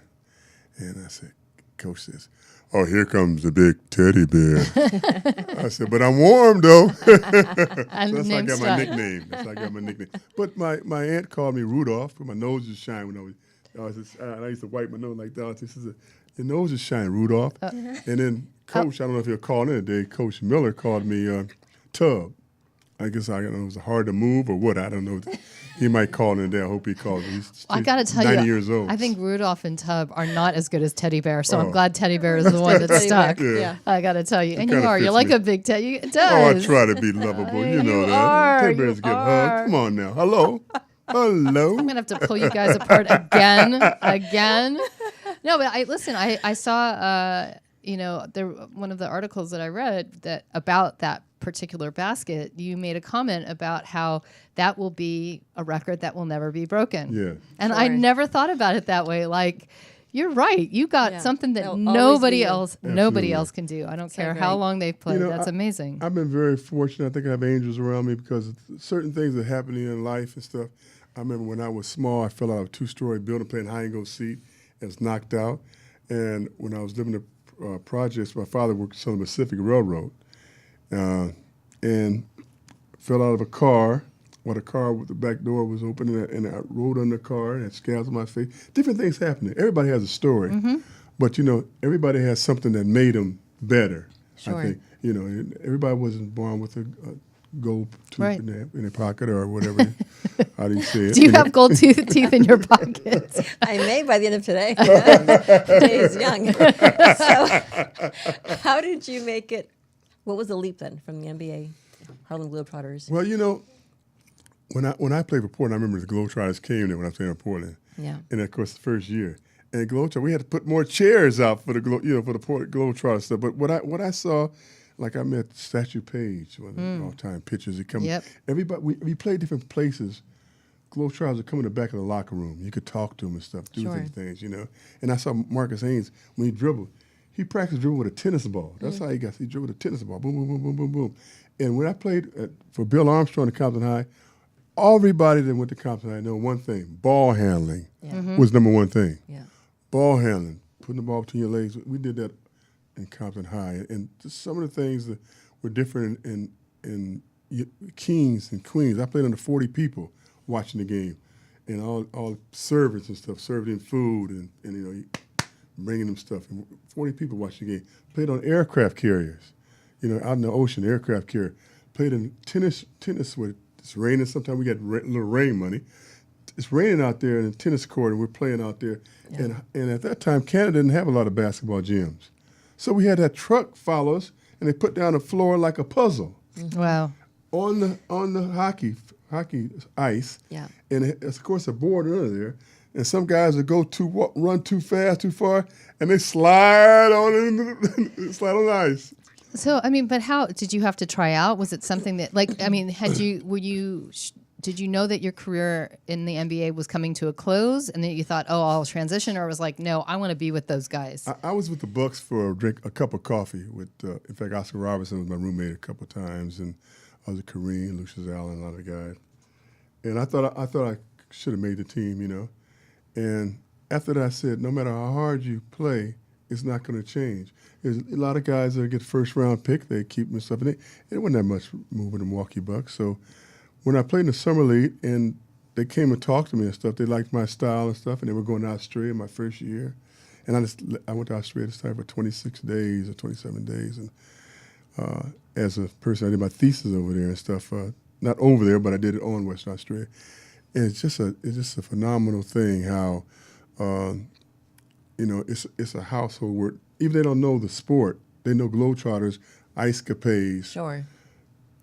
and I said, Coach says, "Oh, here comes the big teddy bear." I said, "But I'm warm though." And That's how I name got my stuck. nickname. That's how I got my nickname. But my aunt called me Rudolph because my nose is shine when I used to wipe my nose like that. She said, "Your nose is shine, Rudolph." And then Coach, I don't know if he'll call in today. Coach Miller called me Tub. I guess I don't know, it was hard to move or what. I don't know. He might call in today. I hope he calls. He's I got to tell 90 you, years old. I think Rudolph and Tub are not as good as Teddy Bear, so I'm Oh. glad Teddy Bear is the one that's Teddy bear, stuck. yeah. I got to tell you. And you kinda are. You're fits like me. a big Teddy. It Oh, I does. try to be lovable. You know You that. are, Teddy bears you give are. hugs. Come on now. Hello. Hello. I'm gonna have to pull you guys apart again. No, but I saw one of the articles that I read that about that particular basket. You made a comment about how that will be a record that will never be broken. Yeah. And I Sure. never thought about it that way. Like, you're right. You got Yeah. something that It'll always nobody be you. nobody Absolutely. else can do. I don't So care how great. long they've played. You know, That's amazing. I've been very fortunate. I think I have angels around me because of certain things that happen in life and stuff. I remember when I was small, I fell out of a 2-story building playing hide and go seek and was knocked out. And when I was living in the projects, my father worked on the Pacific Railroad and fell out of a car while the car with the back door was open, and I rolled under the car and had scabs on my face. Different things happening. Everybody has a story. But, everybody has something that made them better, Sure. I think. And everybody wasn't born with a gold tooth Right. in their pocket or whatever. How do you say it? Do you have gold teeth in your pockets? I may by the end of today. Today is young. So, how did you make it? What was the leap then from the NBA, Harlem Globetrotters? Well, when I played for Portland, I remember the Globetrotters came there when I was playing for Portland. Yeah. And of course, the first year. And Globetrotter, we had to put more chairs out for the for the Portland Globetrotter stuff. But what I saw, like I met Statue Page, one of the all-time pitchers. He come. Yep. Everybody, we played different places. Globetrotters would come in the back of the locker room. You could talk to him and stuff, do Sure. things, And I saw Marcus Haynes when he dribbled. He practiced dribbling with a tennis ball. That's how he got. He dribbled with a tennis ball. Boom, boom, boom, boom, boom, boom. And when I played for Bill Armstrong at Compton High, everybody that went to Compton High know one thing: ball handling was number one thing. Yeah. Ball handling, putting the ball between your legs. We did that in Compton High, and just some of the things that were different in Kings and Queens. I played under 40 people watching the game, and all servants and stuff, serving food and bringing them stuff. And 40 people watching the game. Played on aircraft carriers, out in the ocean, aircraft carrier. Played in tennis with it's raining. Sometimes we got little rain money. It's raining out there in the tennis court, and we're playing out there. Yeah. And at that time, Canada didn't have a lot of basketball gyms. So we had that truck follow us, and they put down the floor like a puzzle Wow. on the hockey ice. Yeah. And it's, of course, a board under there. And some guys would run too fast, too far, and they slide on the ice. So, but how did you have to try out? Was it something that, did you know that your career in the NBA was coming to a close and that you thought, oh, I'll transition, or was like, no, I want to be with those guys? I was with the Bucks for a cup of coffee with, in fact, Oscar Robertson was my roommate a couple of times, and I was with Kareem, Lucius Allen, a lot of guys. And I thought I should have made the team, And after that, I said, no matter how hard you play, it's not going to change. There's a lot of guys that get first-round pick, they keep them and stuff, and it wasn't that much moving the Milwaukee Bucks. So when I played in the summer league and they came and talked to me and stuff, they liked my style and stuff, and they were going to Australia my first year. And I went to Australia this time for 26 days or 27 days. And as a person, I did my thesis over there and stuff. Not over there, but I did it on Western Australia. And it's just a phenomenal thing how, it's a household where even they don't know the sport, they know Globetrotters, Ice Capades, Sure.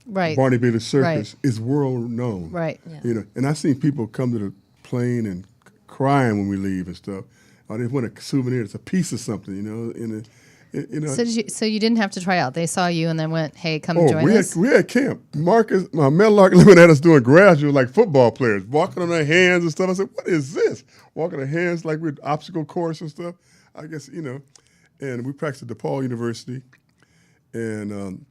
Right. Barney Bailey Circus Right. is world known. Right. Yeah. And I've seen people come to the plane and crying when we leave and stuff. Or they want a souvenir. It's a piece of something, So you didn't have to try out. They saw you and then went, hey, come join we us. had camp. Marcus, my Meadowlark Lemon had us doing graduate like football players, walking on their hands and stuff. I said, what is this? Walking on their hands like we're obstacle course and stuff. I guess, and we practiced at DePaul University. And,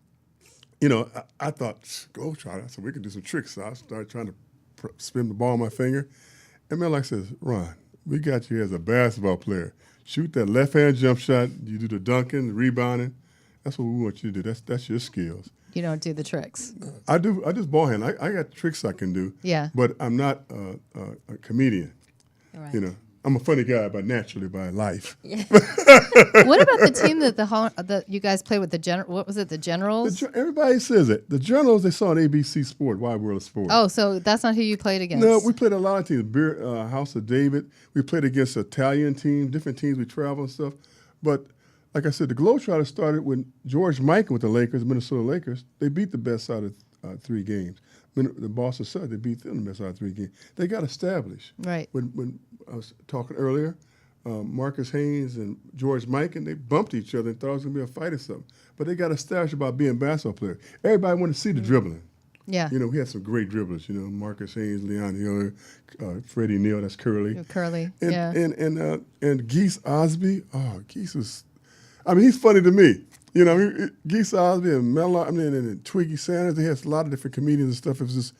I thought, Globetrotter. I said, we could do some tricks. So I started trying to spin the ball on my finger. And Meadowlark says, Ron, we got you as a basketball player. Shoot that left-hand jump shot. You do the dunking, the rebounding. That's what we want you to do. That's your skills. You don't do the tricks. I do. I just ball hand. I got tricks I can do. Yeah. But I'm not a comedian. Right. You know, I'm a funny guy by life. What about the team that you guys played with, what was it, the Generals? Everybody says it. The Generals they saw on ABC Sport, Wide World of Sport. Oh, so that's not who you played against? No, we played a lot of teams. House of David. We played against Italian teams, different teams. We travel and stuff. But like I said, the Globetrotters started when George Mikan with the Lakers, Minnesota Lakers. They beat the best out of 3 games. The Boston Celtics, they beat them the best out of 3 games. They got established. Right. When I was talking earlier, Marcus Haynes and George Mikan, they bumped each other and thought it was going to be a fight or something. But they got established about being basketball players. Everybody wanted to see the dribbling. Yeah. You know, we had some great dribblers. You know, Marcus Haynes, Leon Hiller, Freddie Neal, that's Curly. Curly, and, yeah. And Geese Osby. Oh, Geese was. I mean, he's funny to me. You know, Geese Osby and Meadowlark, and Twiggy Sanders. They had a lot of different comedians and stuff. It was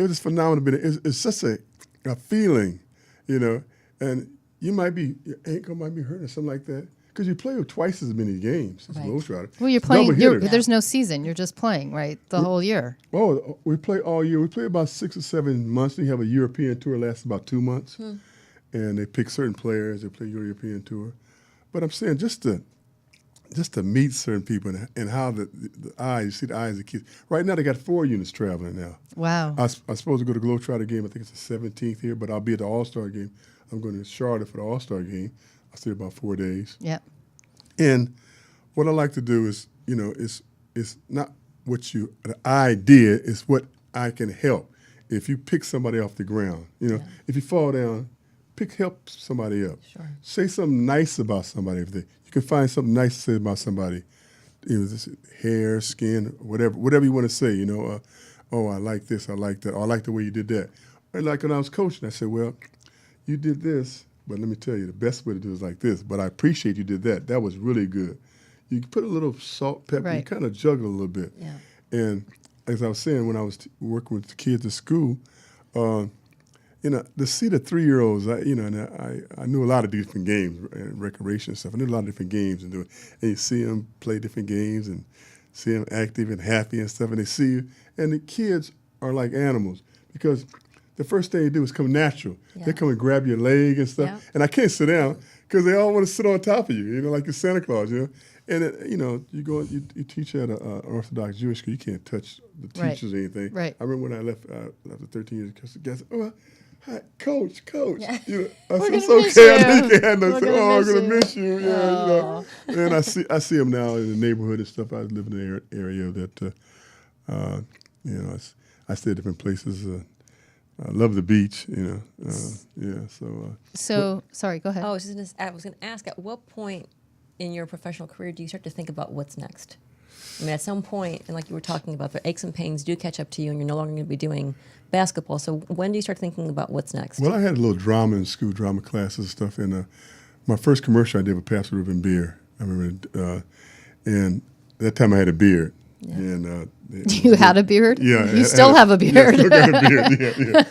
just phenomenal. But it's just a feeling, you know. And your ankle might be hurting or something like that because you play with twice as many games as Globetrotter. Well, you're playing. There's no season. You're just playing, right? The whole year. Oh, we play all year. We play about 6 or 7 months. We have a European tour lasts about 2 months, and they pick certain players. They play European tour. But I'm saying just to meet certain people and how the eyes, you see the eyes of the kids. Right now they got 4 units traveling now. Wow. I'm supposed to go to Globetrotter game. I think it's the 17th here, but I'll be at the All-Star game. I'm going to Charlotte for the All-Star game. I'll stay about 4 days. Yep. And what I like to do is, you know, it's not the idea is what I can help. If you pick somebody off the ground, you know, if you fall down, help somebody up. Sure. Say something nice about somebody. If you can find something nice to say about somebody, you know, this hair, skin, whatever you want to say. You know, oh, I like this, I like that, or I like the way you did that. And like when I was coaching, I said, well, you did this, but let me tell you, the best way to do it is like this. But I appreciate you did that. That was really good. You put a little salt, pepper, you kind of juggle a little bit. Yeah. And as I was saying, when I was working with the kids at school, you know, to see the 3-year-olds, I knew a lot of different games and recreation stuff. I knew a lot of different games and you see them play different games and see them active and happy and stuff, and they see you. And the kids are like animals because the first thing they do is come natural. Yeah. They come and grab your leg and stuff. Yeah. And I can't sit down because they all want to sit on top of you, you know, like you're Santa Claus, you know. And, you know, you teach at an Orthodox Jewish school, you can't touch the teachers or anything. Right. I remember when I left after 13 years, because the guy said, oh, hi, Coach. Yeah. You know, I said, We're it's gonna okay. miss you. I think I know. We're So, gonna I'm miss going to you. miss you. Yeah, you know. And I see him now in the neighborhood and stuff. I live in an area that, you know, I stay at different places. I love the beach, you know. Yeah, so. Sorry, go ahead. Oh, I was going to ask, at what point in your professional career do you start to think about what's next? I mean, at some point, and like you were talking about, the aches and pains do catch up to you, and you're no longer going to be doing basketball. So when do you start thinking about what's next? Well, I had a little drama in school, drama classes and stuff. And my first commercial I did with Pastor Reuben Beer. I remember, and at that time I had a beard. Yeah. And You had a beard? Yeah. You still have a beard. Yeah, I still got a beard, yeah.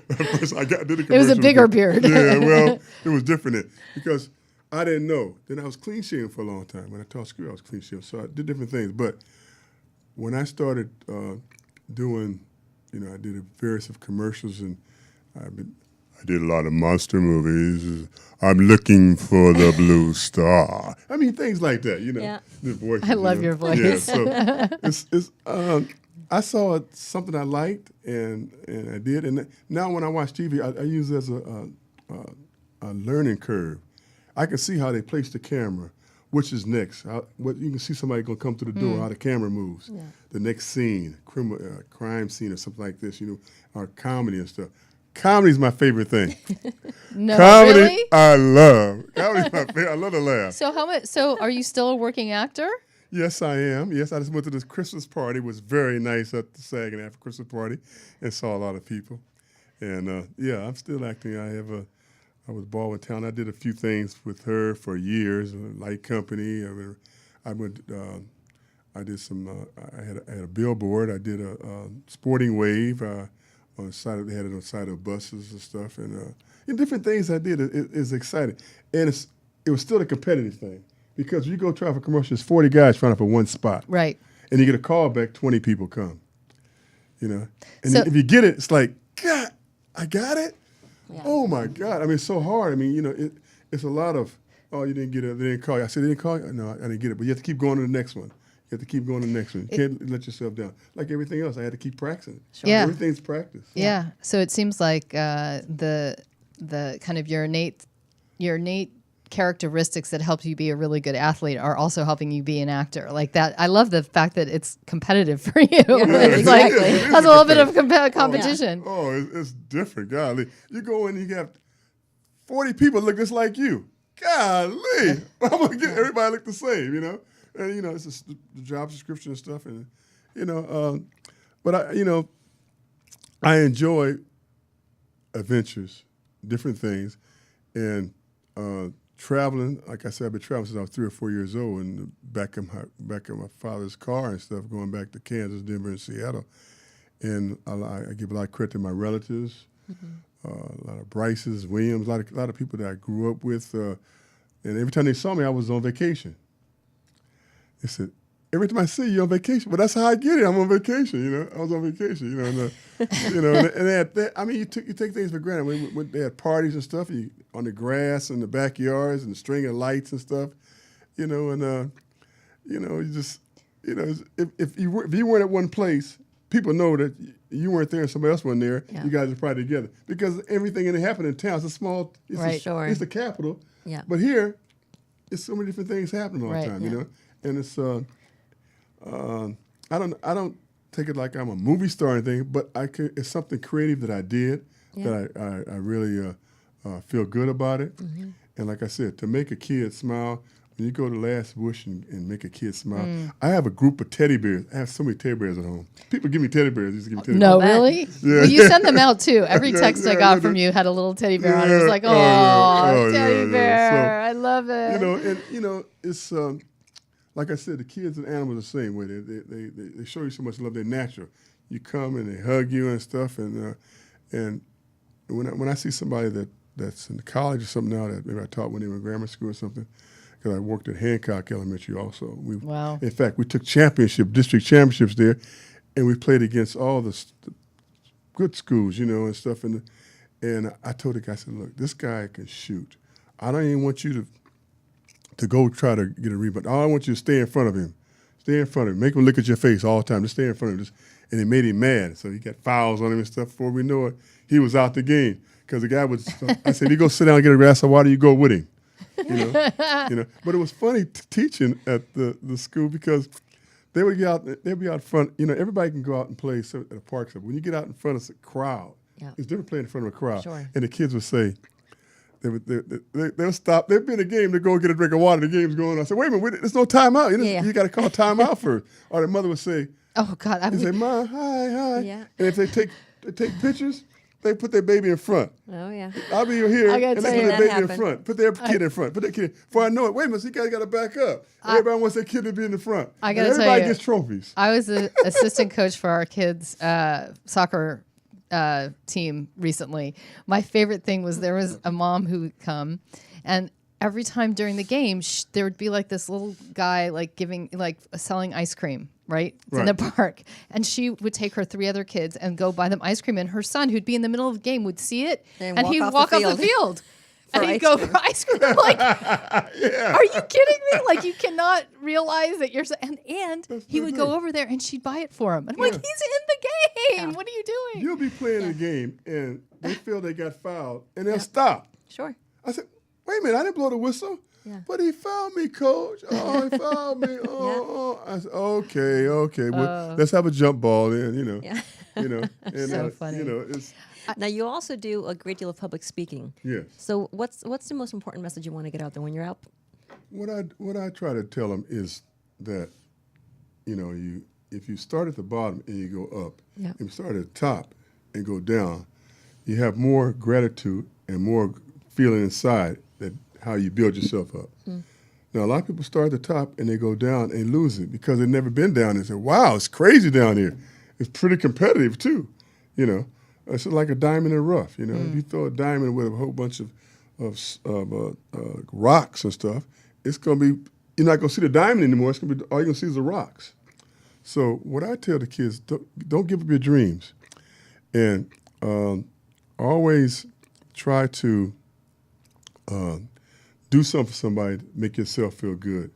But first I did a commercial. It was a bigger beard. Yeah, well, it was different then because I didn't know. Then I was clean shaven for a long time. When I taught school, I was clean shaven. So I did different things. But when I started doing, you know, I did various of commercials, and I did a lot of monster movies. I'm looking for the blue star. I mean, things like that, you know. Yeah. The voice, I love your voice. Yeah, so I saw something I liked, and I did. And now when I watch TV, I use it as a learning curve. I can see how they place the camera, which is next. You can see somebody going to come to the door, how the camera moves. Yeah. The next scene, crime scene or something like this, you know, or comedy and stuff. Comedy's my favorite thing. No, Comedy, really? I love. Comedy's my favorite. I love to laugh. So are you still a working actor? Yes, I am. Yes, I just went to this Christmas party. It was very nice at the SAG and After Christmas party, and saw a lot of people. And yeah, I'm still acting. I was Baldwin Town. I did a few things with her for years. Light Company. I did some. I had a billboard. I did a Sporting Wave. On the side, they had it on the side of buses and stuff. And different things I did is exciting. And it was still a competitive thing because you go try for commercials, 40 guys trying for one spot. Right. And you get a call back, 20 people come. And So- if you get it, it's like, God, I got it? Yeah. Oh, my God. I mean, it's so hard. I mean, it's a lot of, oh, you didn't get it. They didn't call you. I said, they didn't call you? No, I didn't get it. But you have to keep going to the next one. You have to keep going to the next one. You can't let yourself down. Like everything else, I had to keep practicing. Sure. Yeah. Everything's practice. Yeah. So it seems like the kind of your innate characteristics that help you be a really good athlete are also helping you be an actor. Like that. I love the fact that it's competitive for you. It's like exactly. that's a little bit of competition. Oh, it's different. Golly. You go in, you got 40 people look just like you. Golly. I'm going to get everybody look the same, And, it's just the job description and stuff. And, but I enjoy adventures, different things. And traveling, like I said, I've been traveling since I was 3 or 4 years old, in the back of my father's car and stuff, going back to Kansas, Denver, and Seattle. And I give a lot of credit to my relatives, a lot of Bryces, Williams, a lot of people that I grew up with. And every time they saw me, I was on vacation. They said, every time I see you on vacation, but that's how I get it. I'm on vacation, I was on vacation, and you take things for granted. When they had parties and stuff, on the grass and the backyards and the string of lights and stuff, if you weren't at one place, people know that you weren't there and somebody else wasn't there. Yeah. You guys are probably together because everything that happened in town. It's a small, Right. Sure. it's the capital. Yeah. But here, it's so many different things happening all the Right. time, Yeah. And it's I don't take it like I'm a movie star or anything, but it's something creative that I did that I really feel good about it. Mm-hmm. And like I said, to make a kid smile, when you go to Last Bush and make a kid smile, I have a group of teddy bears. I have so many teddy bears at home. People give me teddy bears. They used to give me teddy No, bears. really? Yeah. Well, you send them out too. Every Yeah, text I yeah, got yeah, from yeah. you had a little teddy bear on it. It was like, oh, Yeah. Oh, teddy yeah, yeah. bear. So, I love it. It's like I said, the kids and animals are the same way. They show you so much love. They're natural. You come and they hug you and stuff. And when I see somebody that's in college or something now that maybe I taught when they were in grammar school or something, because I worked at Hancock Elementary also. Wow. In fact, we took district championships there, and we played against all the good schools, and stuff. And I told the guy, I said, look, this guy can shoot. I don't even want you to go try to get a rebound. All I want you to stay in front of him. Stay in front of him. Make him look at your face all the time. Just stay in front of him. And it made him mad. So he got fouls on him and stuff. Before we know it, he was out the game. Because the guy I said, you go sit down and get a glass of water, you go with him. But it was funny teaching at the school because they'd be out front. Everybody can go out and play at a park. So when you get out in front of a crowd, it's different playing in front of a crowd. Sure. And the kids would say, they'll stop. They'll be in the game to go get a drink of water. The game's going on. I said, wait a minute, there's no timeout. You got to call timeout first. Or the mother would say, Oh God! they say, Mom, hi. Yeah. And if they take pictures, they put their baby in front. Oh yeah. I'll be here, I gotta and tell they you, put their that baby happened. in front. Put their kid in front. Put their kid. Before I know it, wait a minute, you guys got to back up. Everybody wants their kid to be in the front. I And gotta tell everybody you, gets trophies. I was the assistant coach for our kids' soccer team recently. My favorite thing was there was a mom who would come, and every time during the game, there would be like this little guy selling ice cream. Right? It's in the park. And she would take her 3 other kids and go buy them ice cream. And her son, who'd be in the middle of the game, would see it and he'd walk off the field. And he'd go for ice cream. I'm like, are you kidding me? Like, you cannot realize that you're... And he would go over there and she'd buy it for him. And I'm like, he's in the game. Yeah. What are you doing? You'll be playing a game, and they feel they got fouled, and they'll stop. Sure. I said, wait a minute, I didn't blow the whistle. Yeah. But he fouled me, coach. Oh, he fouled me. Oh. I said, okay. Well, let's have a jump ball then, Yeah. And, So funny. it's, Now you also do a great deal of public speaking. yes. So what's the most important message you want to get out there when you're out? What I try to tell them is that, if you start at the bottom and you go up, Yeah. if you start at the top and go down, you have more gratitude and more feeling inside that how you build yourself up. Now, a lot of people start at the top and they go down and lose it because they've never been down and say, wow, it's crazy down here. It's pretty competitive too, It's like a diamond in the rough. If you throw a diamond with a whole bunch of rocks and stuff, it's going to be, you're not going to see the diamond anymore. It's going to be, all you're going to see is the rocks. So what I tell the kids, don't give up your dreams. And always try to do something for somebody to make yourself feel good.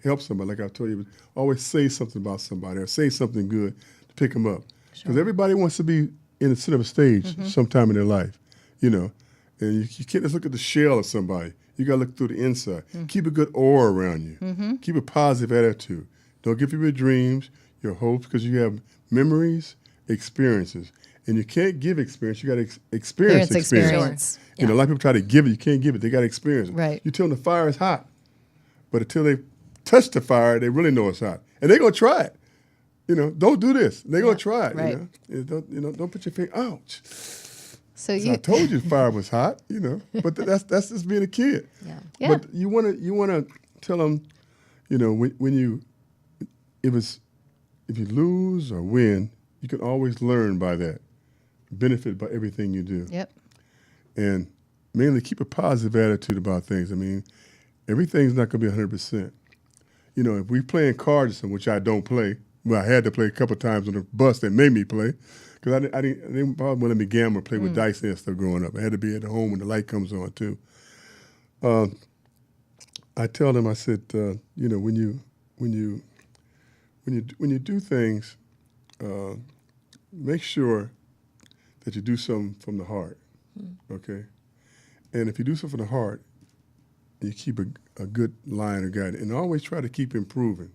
Help somebody. Like I told you, always say something about somebody or say something good to pick them up. Because everybody wants to be in the center of a stage sometime in their life, and you can't just look at the shell of somebody. You got to look through the inside. Keep a good aura around you. Keep a positive attitude. Don't give up your dreams, your hopes, because you have memories, experiences. And you can't give experience. You got to experience experience. A lot of people try to give it. You can't give it. They got to experience it. Right. You tell them the fire is hot, but until they touch the fire, they really know it's hot. And they're going to try it. Don't do this. They're going to try it. Right. Don't put your finger, ouch. So I told you the fire was hot, But that's just being a kid. Yeah. But you want to tell them, if you lose or win, you can always learn by that, benefit by everything you do. Yep. And mainly keep a positive attitude about things. I mean, everything's not going to be 100%. If we playing cards, which I don't play, well, I had to play a couple of times on the bus that made me play, because I didn't probably let me gamble or play with dice and stuff growing up. I had to be at home when the light comes on too. I tell them, I said, when you do things, make sure that you do something from the heart, okay? And if you do something from the heart, you keep a good line of guidance, and always try to keep improving.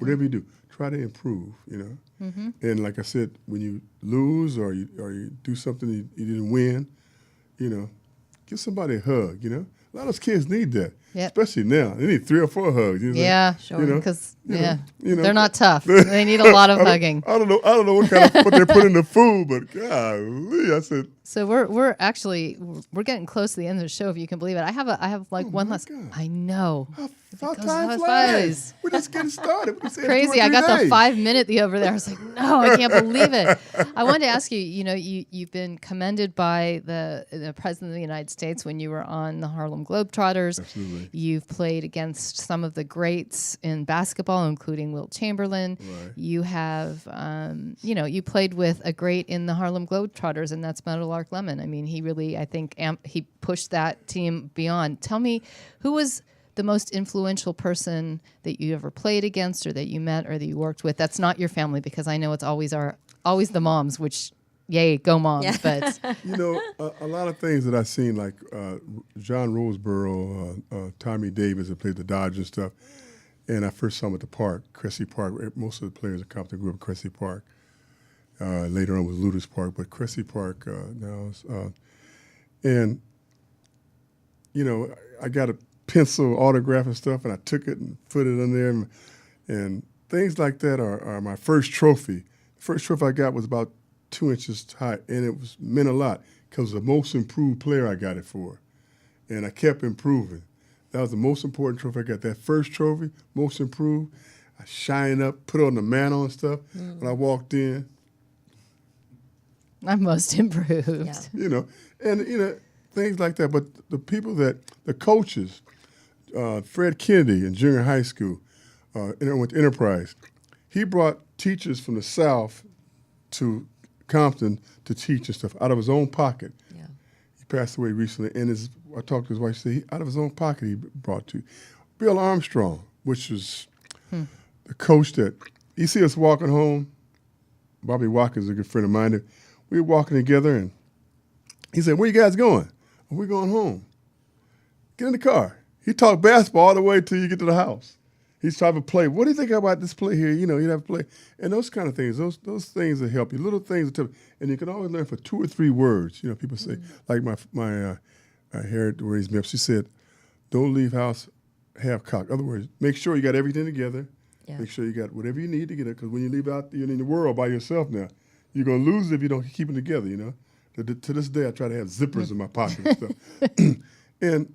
Whatever you do, try to improve, And like I said, when you lose or you do something you didn't win, give somebody a hug, A lot of those kids need that, especially now. They need 3 or 4 hugs. Yeah, sure. Because they're not tough. They need a lot of hugging. I don't know what they put in the food, but golly, I said. So we're getting close to the end of the show, if you can believe it. I have one last. God. I know. How time flies. We're just getting started. Crazy. I got the 5-minute over there. I was like, no, I can't believe it. I wanted to ask you. You've been commended by the President of the United States when you were on the Harlem Globetrotters. Absolutely. You've played against some of the greats in basketball, including Wilt Chamberlain. Right. You have, you played with a great in the Harlem Globetrotters, and that's Meadowlark Lemon. I mean, he really, I think, he pushed that team beyond. Tell me, who was the most influential person that you ever played against, or that you met, or that you worked with? That's not your family, because I know it's always the moms, which, yay, go moms. Yeah. But a lot of things that I've seen, like John Roseboro, Tommy Davis, that played the Dodgers and stuff. And I first saw him at the park, Cressy Park. Most of the players at Compton grew up at Cressy Park. Later on was Luders Park, but Cressy Park now is. And, I got a pencil autograph and stuff, and I took it and put it in there. And things like that are my first trophy. The first trophy I got was about 2 inches high, and it meant a lot because the most improved player I got it for. And I kept improving. That was the most important trophy I got. That first trophy, most improved, I shined up, put it on the mantle and stuff. When I walked in. I'm most improved. Yeah. And things like that. But the people the coaches, Fred Kennedy in junior high school, with Enterprise, he brought teachers from the South to Compton to teach and stuff out of his own pocket. Yeah. He passed away recently, and I talked to his wife. She said out of his own pocket he brought to Bill Armstrong, which was the coach that you see us walking home. Bobby Watkins is a good friend of mine. We were walking together, and he said, "Where you guys going?" "We're going home." "Get in the car." He talked basketball all the way till you get to the house. He's trying to play. "What do you think about this play here?" You have to play. And those kind of things, those things that help you, little things that tell you. And you can always learn for 2 or 3 words. People say, like my Harriet raised me up, she said, "Don't leave house half-cocked." In other words, make sure you got everything together. Yeah. Make sure you got whatever you need to get it, because when you leave out, you're in the world by yourself now. You're going to lose it if you don't keep it together, To this day, I try to have zippers in my pocket and stuff. And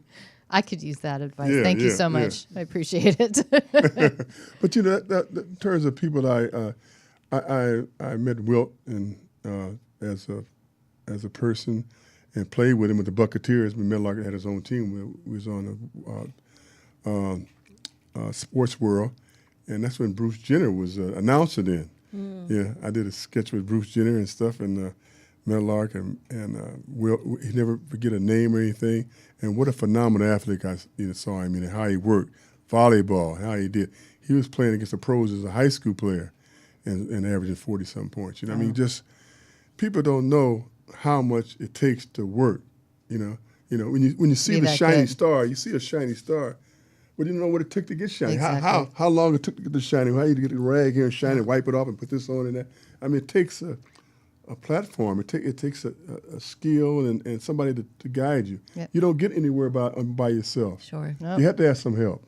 I could use that advice. Thank you so much. I appreciate it. But that in terms of people that I met Wilt and as a as a person, and played with him with the Bucketeers. Meadowlark had his own team. We was on Sports World, and that's when Bruce Jenner was announcer then. Yeah, I did a sketch with Bruce Jenner and stuff, and Meadowlark, and he never forget a name or anything. And what a phenomenal athlete I saw him, and how he worked, volleyball, how he did. He was playing against the pros as a high school player, and averaging 40-something points. I mean, just people don't know how much it takes to work. When you see the shiny star, you see a shiny star. But you don't know what it took to get shiny. Exactly. How long it took to get the shiny. How you get the rag here and shine it, wipe it off, and put this on and that. I mean, it takes a platform. It takes a skill and somebody to guide you. Yep. You don't get anywhere by yourself. Sure. Nope. You have to have some help.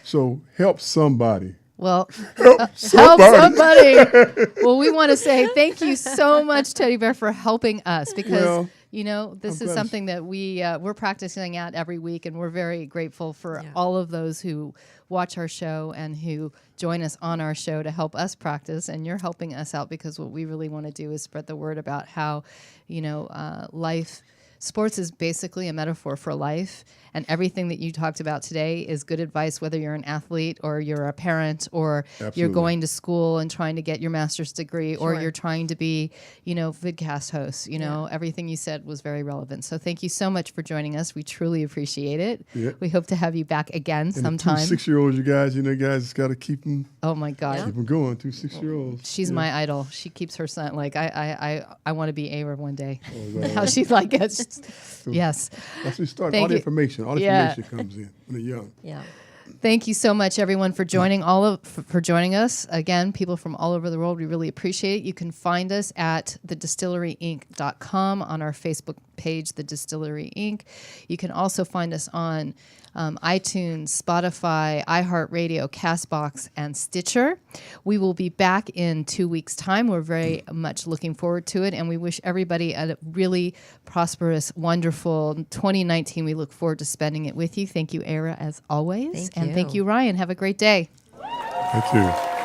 So help somebody. Well, Help help somebody. somebody. Well, we want to say thank you so much, Teddy Bear, for helping us because Well, this I'm is glad. something that we're practicing at every week, and we're very grateful for Yeah. all of those who watch our show and who join us on our show to help us practice. And you're helping us out because what we really want to do is spread the word about how, life. Sports is basically a metaphor for life, and everything that you talked about today is good advice, whether you're an athlete or you're a parent or you're Absolutely. going to school and trying to get your master's degree or Sure. you're trying to be, vidcast host. Everything you said was very relevant. So thank you so much for joining us. We truly appreciate it. Yeah. We hope to have you back again And sometime. the 2 6-year-olds, you guys, just got to keep them Oh my God. keep them going. 2 6-year-olds. She's Yeah. my idol. She keeps her son like I want to be Ava one day. wow. How she's like it. Yes. That's where we start. Thank All the you. information. All the Yeah. information comes in when they're young. Yeah. Thank you so much, everyone, for joining for joining us. Again, people from all over the world, we really appreciate it. You can find us at thedistilleryinc.com on our Facebook page, The Distillery Inc. You can also find us on iTunes, Spotify, iHeartRadio, CastBox, and Stitcher. We will be back in 2 weeks' time. We're very much looking forward to it, and we wish everybody a really prosperous, wonderful 2019. We look forward to spending it with you. Thank you, Era, as always. Thank And thank you. you, Ryan. Have a great day. Thank you.